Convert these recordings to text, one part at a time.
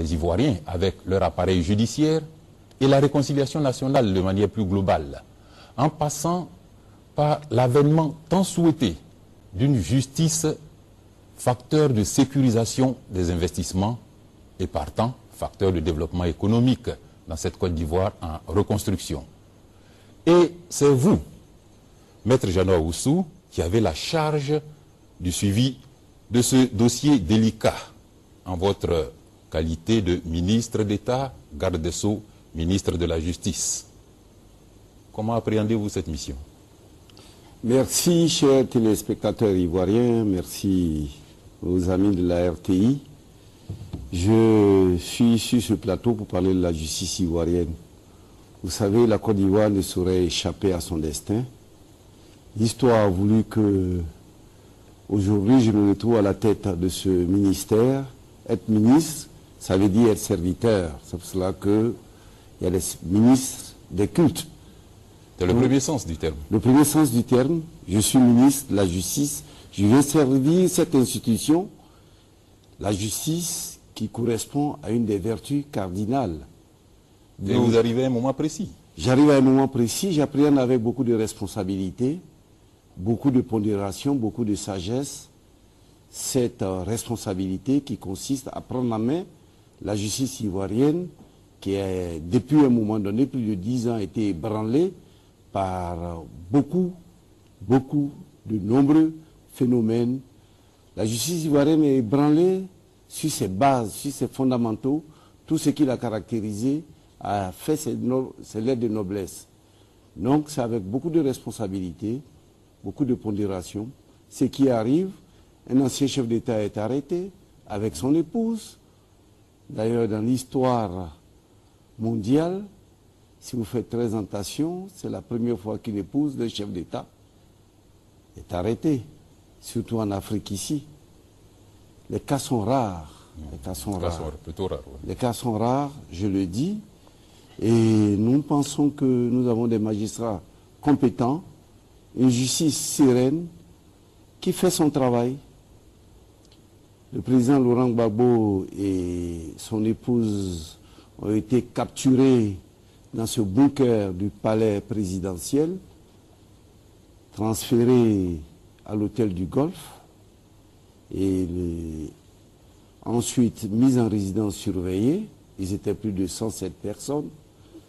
les Ivoiriens avec leur appareil judiciaire et la réconciliation nationale de manière plus globale, en passant par l'avènement tant souhaité d'une justice facteur de sécurisation des investissements et partant facteur de développement économique dans cette Côte d'Ivoire en reconstruction. Et c'est vous, Maître Jeannot Ahoussou, qui avez la charge du suivi de ce dossier délicat en votre qualité de ministre d'État, garde des Sceaux, ministre de la Justice. Comment appréhendez-vous cette mission? Merci, chers téléspectateurs ivoiriens, merci aux amis de la RTI. Je suis sur ce plateau pour parler de la justice ivoirienne. Vous savez, la Côte d'Ivoire ne saurait échapper à son destin. L'histoire a voulu que, aujourd'hui, je me retrouve à la tête de ce ministère. Être ministre, ça veut dire être serviteur. C'est pour cela qu'il y a des ministres des cultes. C'est le premier sens du terme. Le premier sens du terme, je suis ministre de la Justice. Je viens servir cette institution, la justice qui correspond à une des vertus cardinales. Et donc, vous arrivez à un moment précis. J'arrive à un moment précis, j'appréhende avec beaucoup de responsabilité, beaucoup de pondération, beaucoup de sagesse, cette responsabilité qui consiste à prendre en main la justice ivoirienne qui a, depuis un moment donné, plus de 10 ans, été ébranlée par beaucoup de nombreux phénomènes. La justice ivoirienne est ébranlée sur ses bases, sur ses fondamentaux. Tout ce qui l'a caractérisé a fait ses lettres de noblesse. Donc c'est avec beaucoup de responsabilité, beaucoup de pondération. Ce qui arrive, un ancien chef d'État est arrêté avec son épouse. D'ailleurs, dans l'histoire mondiale, si vous faites très attention, c'est la première fois qu'une épouse d'un chef d'État est arrêtée, surtout en Afrique ici. Les cas sont rares. Les cas sont rares. Plutôt rares. Ouais. Les cas sont rares, je le dis, et nous pensons que nous avons des magistrats compétents, une justice sereine qui fait son travail. Le président Laurent Gbagbo et son épouse ont été capturés dans ce bunker du palais présidentiel, transférés à l'hôtel du Golfe et ensuite mis en résidence surveillée. Ils étaient plus de 107 personnes.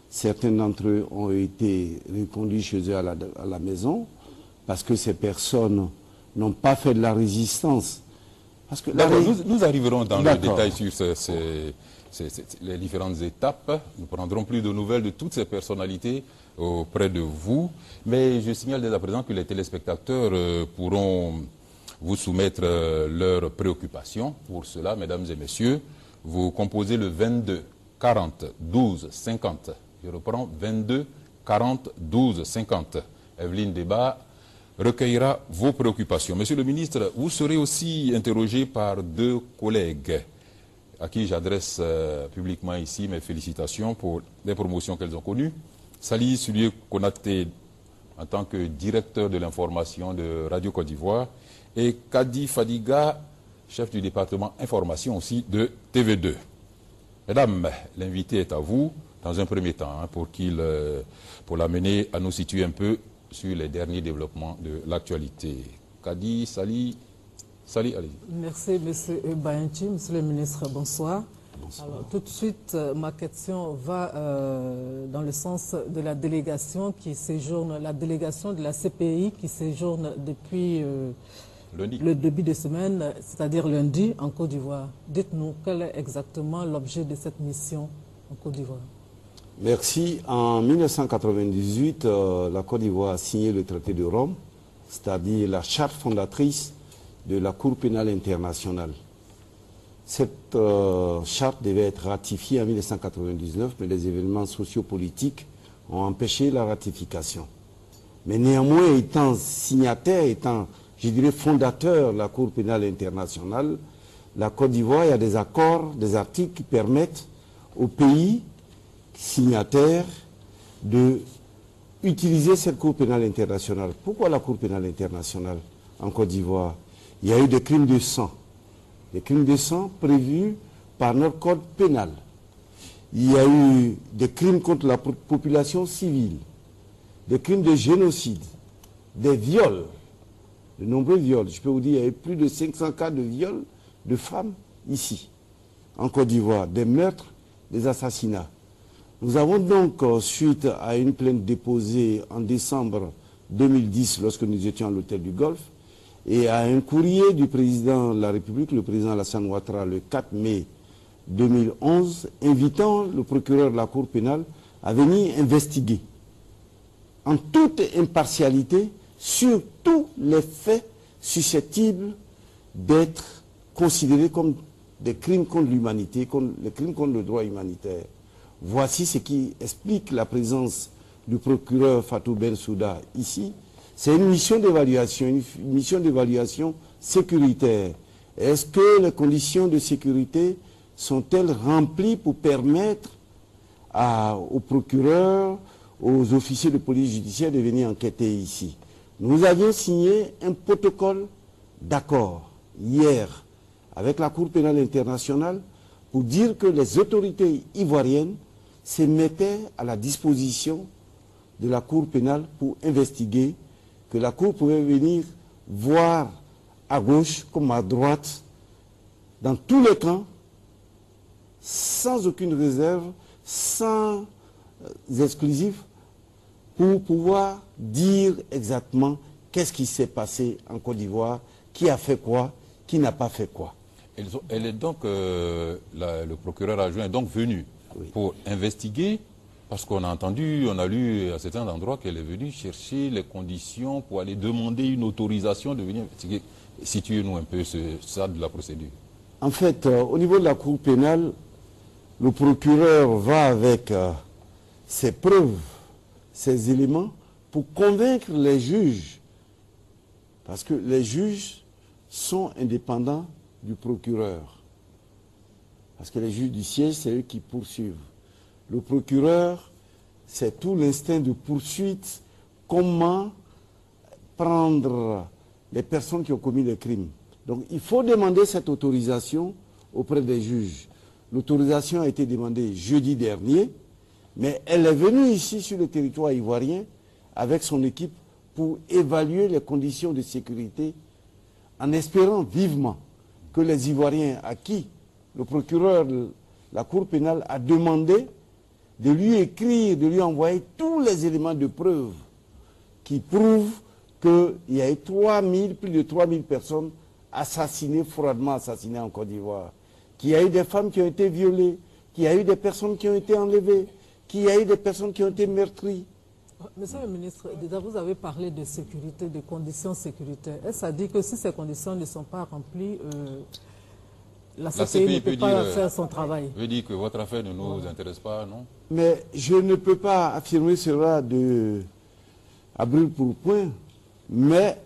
Certains d'entre eux ont été reconduits chez eux à la maison parce que ces personnes n'ont pas fait de la résistance. Parce que nous arriverons dans le détail sur les différentes étapes. Nous prendrons plus de nouvelles de toutes ces personnalités auprès de vous. Mais je signale dès à présent que les téléspectateurs pourront vous soumettre leurs préoccupations. Pour cela, mesdames et messieurs, vous composez le 22 40 12 50. Je reprends 22 40 12 50. Evelyne Débat recueillera vos préoccupations. Monsieur le ministre, vous serez aussi interrogé par deux collègues à qui j'adresse publiquement ici mes félicitations pour les promotions qu'elles ont connues. Sali Sulier Konaté en tant que directeur de l'information de Radio Côte d'Ivoire et Kadi Fadiga, chef du département information aussi de TV2. Mesdames, l'invité est à vous dans un premier temps pour l'amener à nous situer un peu sur les derniers développements de l'actualité. Kadi, Sali, allez-y. Merci, M. Bayanchi. Monsieur le ministre, bonsoir. Bonsoir. Alors, tout de suite, ma question va dans le sens de la délégation qui séjourne, la délégation de la CPI qui séjourne depuis le début de semaine, c'est-à-dire lundi, en Côte d'Ivoire. Dites-nous quel est exactement l'objet de cette mission en Côte d'Ivoire. Merci. En 1998, la Côte d'Ivoire a signé le traité de Rome, c'est-à-dire la charte fondatrice de la Cour pénale internationale. Cette charte devait être ratifiée en 1999, mais les événements sociopolitiques ont empêché la ratification. Mais néanmoins, étant signataire, étant, je dirais, fondateur de la Cour pénale internationale, la Côte d'Ivoire, il y a des accords, des articles qui permettent aux pays signataires d'utiliser cette Cour pénale internationale. Pourquoi la Cour pénale internationale en Côte d'Ivoire? Il y a eu des crimes de sang. Des crimes de sang prévus par notre code pénal. Il y a eu des crimes contre la population civile, des crimes de génocide, des viols, de nombreux viols. Je peux vous dire, il y a eu plus de 500 cas de viols de femmes ici, en Côte d'Ivoire, des meurtres, des assassinats. Nous avons donc, suite à une plainte déposée en décembre 2010, lorsque nous étions à l'hôtel du Golfe, et à un courrier du président de la République, le président Alassane Ouattara, le 4 mai 2011, invitant le procureur de la Cour pénale à venir investiguer en toute impartialité sur tous les faits susceptibles d'être considérés comme des crimes contre l'humanité, les crimes contre le droit humanitaire. Voici ce qui explique la présence du procureur Fatou Bensouda ici. C'est une mission d'évaluation sécuritaire. Est-ce que les conditions de sécurité sont-elles remplies pour permettre aux procureurs, aux officiers de police judiciaire de venir enquêter ici? Nous avions signé un protocole d'accord hier avec la Cour pénale internationale pour dire que les autorités ivoiriennes se mettaient à la disposition de la Cour pénale pour investiguer, que la Cour pouvait venir voir à gauche comme à droite, dans tous les camps, sans aucune réserve, sans exclusif, pour pouvoir dire exactement qu'est-ce qui s'est passé en Côte d'Ivoire, qui a fait quoi, qui n'a pas fait quoi. Elle est donc, le procureur adjoint est donc venu pour investiguer, parce qu'on a entendu, on a lu à certains endroits qu'elle est venue chercher les conditions pour aller demander une autorisation de venir investiguer. Situez-nous un peu ce stade de la procédure. En fait, au niveau de la Cour pénale, le procureur va avec ses preuves, ses éléments, pour convaincre les juges. Parce que les juges sont indépendants du procureur. Parce que les juges du siège, c'est eux qui poursuivent. Le procureur, c'est tout l'instinct de poursuite, comment prendre les personnes qui ont commis des crimes. Donc il faut demander cette autorisation auprès des juges. L'autorisation a été demandée jeudi dernier, mais elle est venue ici sur le territoire ivoirien avec son équipe pour évaluer les conditions de sécurité en espérant vivement que les Ivoiriens à qui le procureur de la Cour pénale a demandé de lui écrire, de lui envoyer tous les éléments de preuve qui prouvent qu'il y a eu plus de 3000 personnes assassinées, froidement assassinées en Côte d'Ivoire, qu'il y a eu des femmes qui ont été violées, qu'il y a eu des personnes qui ont été enlevées, qu'il y a eu des personnes qui ont été meurtries. Monsieur le ministre, déjà vous avez parlé de sécurité, de conditions sécuritaires. Est-ce à dire que si ces conditions ne sont pas remplies, la CPI ne peut pas faire son travail? Veut dire que votre affaire ne nous intéresse pas, non? Mais je ne peux pas affirmer cela à brûle pour point. Mais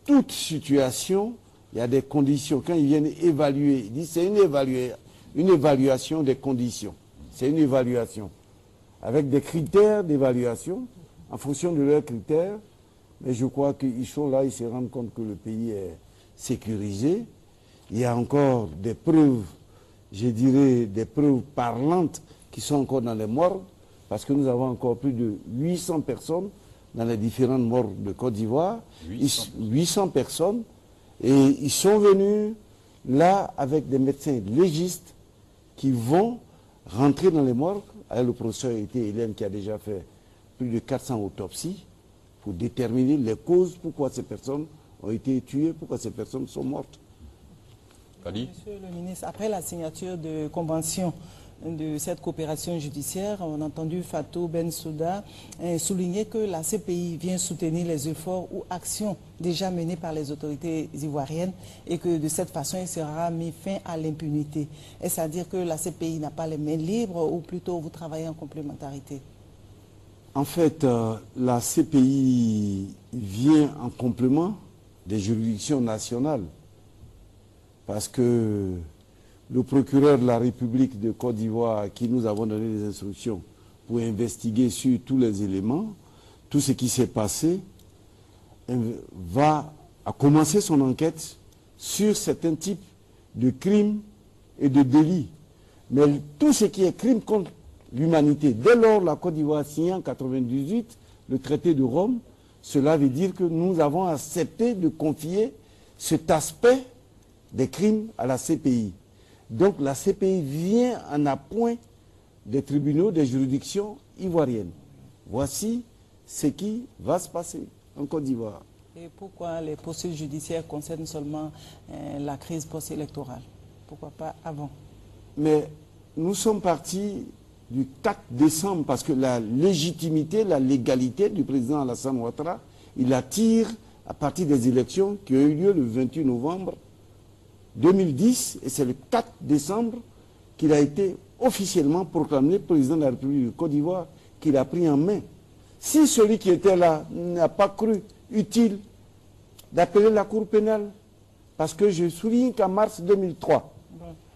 toute situation, il y a des conditions. Quand ils viennent évaluer, ils disent c'est une évaluation des conditions. C'est une évaluation avec des critères d'évaluation en fonction de leurs critères. Mais je crois qu'ils sont là, ils se rendent compte que le pays est sécurisé. Il y a encore des preuves, je dirais, des preuves parlantes qui sont encore dans les morgues, parce que nous avons encore plus de 800 personnes dans les différentes morgues de Côte d'Ivoire. 800 personnes. Et ils sont venus là avec des médecins légistes qui vont rentrer dans les morgues. Avec le professeur Hélène qui a déjà fait plus de 400 autopsies pour déterminer les causes pourquoi ces personnes ont été tuées, pourquoi ces personnes sont mortes. Monsieur le ministre, après la signature de convention de cette coopération judiciaire, on a entendu Fatou Bensouda souligner que la CPI vient soutenir les efforts ou actions déjà menées par les autorités ivoiriennes et que de cette façon, il sera mis fin à l'impunité. Est-ce à dire que la CPI n'a pas les mains libres ou plutôt vous travaillez en complémentarité? En fait, la CPI vient en complément des juridictions nationales parce que le procureur de la République de Côte d'Ivoire, à qui nous avons donné des instructions pour investiguer sur tous les éléments, tout ce qui s'est passé, a commencé son enquête sur certains types de crimes et de délits. Mais tout ce qui est crime contre l'humanité, dès lors la Côte d'Ivoire a signé en 1998 le traité de Rome, cela veut dire que nous avons accepté de confier cet aspect des crimes à la CPI. Donc la CPI vient en appoint des tribunaux, des juridictions ivoiriennes. Voici ce qui va se passer en Côte d'Ivoire. Et pourquoi les poursuites judiciaires concernent seulement la crise post-électorale? Pourquoi pas avant? Mais nous sommes partis du 4 décembre parce que la légitimité, la légalité du président Alassane Ouattara, il la tire à partir des élections qui ont eu lieu le 28 novembre 2010 et c'est le 4 décembre qu'il a été officiellement proclamé président de la République de Côte d'Ivoire, qu'il a pris en main. Si celui qui était là n'a pas cru utile d'appeler la Cour pénale, parce que je souligne qu'en mars 2003,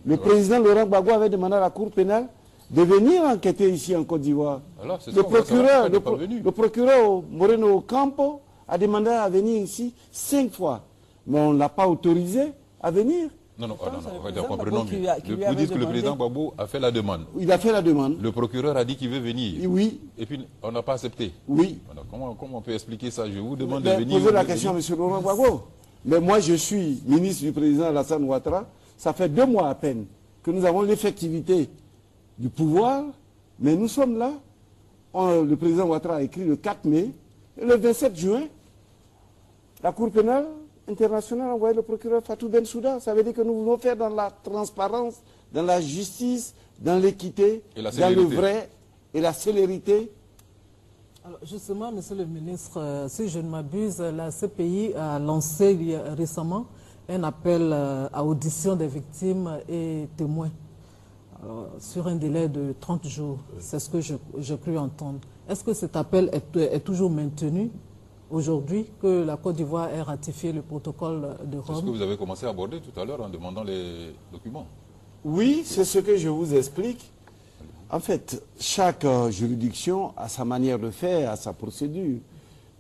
le président Laurent Gbagbo avait demandé à la Cour pénale de venir enquêter ici en Côte d'Ivoire. Le procureur Moreno Ocampo a demandé à venir ici 5 fois, mais on ne l'a pas autorisé à venir. Non, comprenons mieux. Vous dites que le président Gbagbo a fait la demande. Il a fait la demande. Le procureur a dit qu'il veut venir. Oui. Et puis on n'a pas accepté. Oui. Alors, comment on peut expliquer ça? Je vous demande de venir. Posez la question à M. Laurent Gbagbo. Mais moi, je suis ministre du président Alassane Ouattara. Ça fait 2 mois à peine que nous avons l'effectivité du pouvoir, mais nous sommes là. Le président Ouattara a écrit le 4 mai, et le 27 juin, la Cour pénale internationale a envoyé le procureur Fatou Bensouda. Ça veut dire que nous voulons faire dans la transparence, dans la justice, dans l'équité, dans le vrai et la célérité. Alors justement, monsieur le ministre, si je ne m'abuse, la CPI a lancé récemment un appel à audition des victimes et témoins sur un délai de 30 jours. C'est ce que je cru entendre. Est-ce que cet appel est toujours maintenu aujourd'hui que la Côte d'Ivoire ait ratifié le protocole de Rome? C'est ce que vous avez commencé à aborder tout à l'heure en demandant les documents. Oui, c'est ce que je vous explique. En fait, chaque juridiction a sa manière de faire, a sa procédure.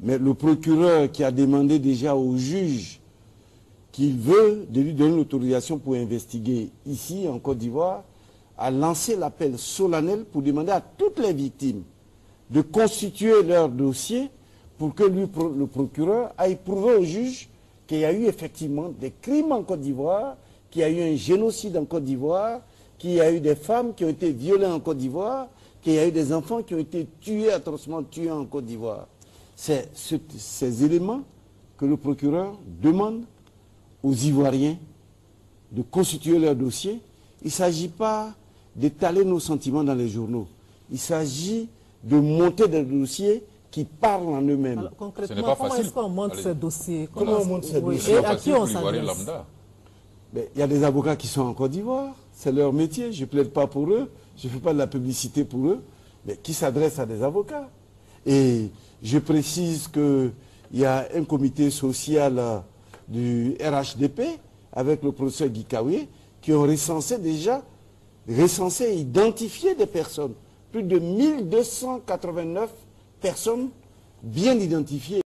Mais le procureur qui a demandé déjà au juge qu'il veut de lui donner l'autorisation pour investiguer ici en Côte d'Ivoire, a lancé l'appel solennel pour demander à toutes les victimes de constituer leur dossier pour que lui, le procureur, aille prouver au juge qu'il y a eu effectivement des crimes en Côte d'Ivoire, qu'il y a eu un génocide en Côte d'Ivoire, qu'il y a eu des femmes qui ont été violées en Côte d'Ivoire, qu'il y a eu des enfants qui ont été tués, atrocement tués en Côte d'Ivoire. C'est ces éléments que le procureur demande aux Ivoiriens de constituer leur dossier. Il ne s'agit pas d'étaler nos sentiments dans les journaux. Il s'agit de monter des dossiers qui parlent en eux-mêmes. Concrètement, comment est-ce qu'on monte ces dossiers? Comment on monte ces dossiers? Et à qui on s'adresse? Il y a des avocats qui sont en Côte d'Ivoire, c'est leur métier, je ne plaide pas pour eux, je ne fais pas de la publicité pour eux, mais qui s'adressent à des avocats. Et je précise qu'il y a un comité social du RHDP avec le professeur Guy Kaoué qui ont recensé et identifié des personnes. Plus de 1289 personnes bien identifiées.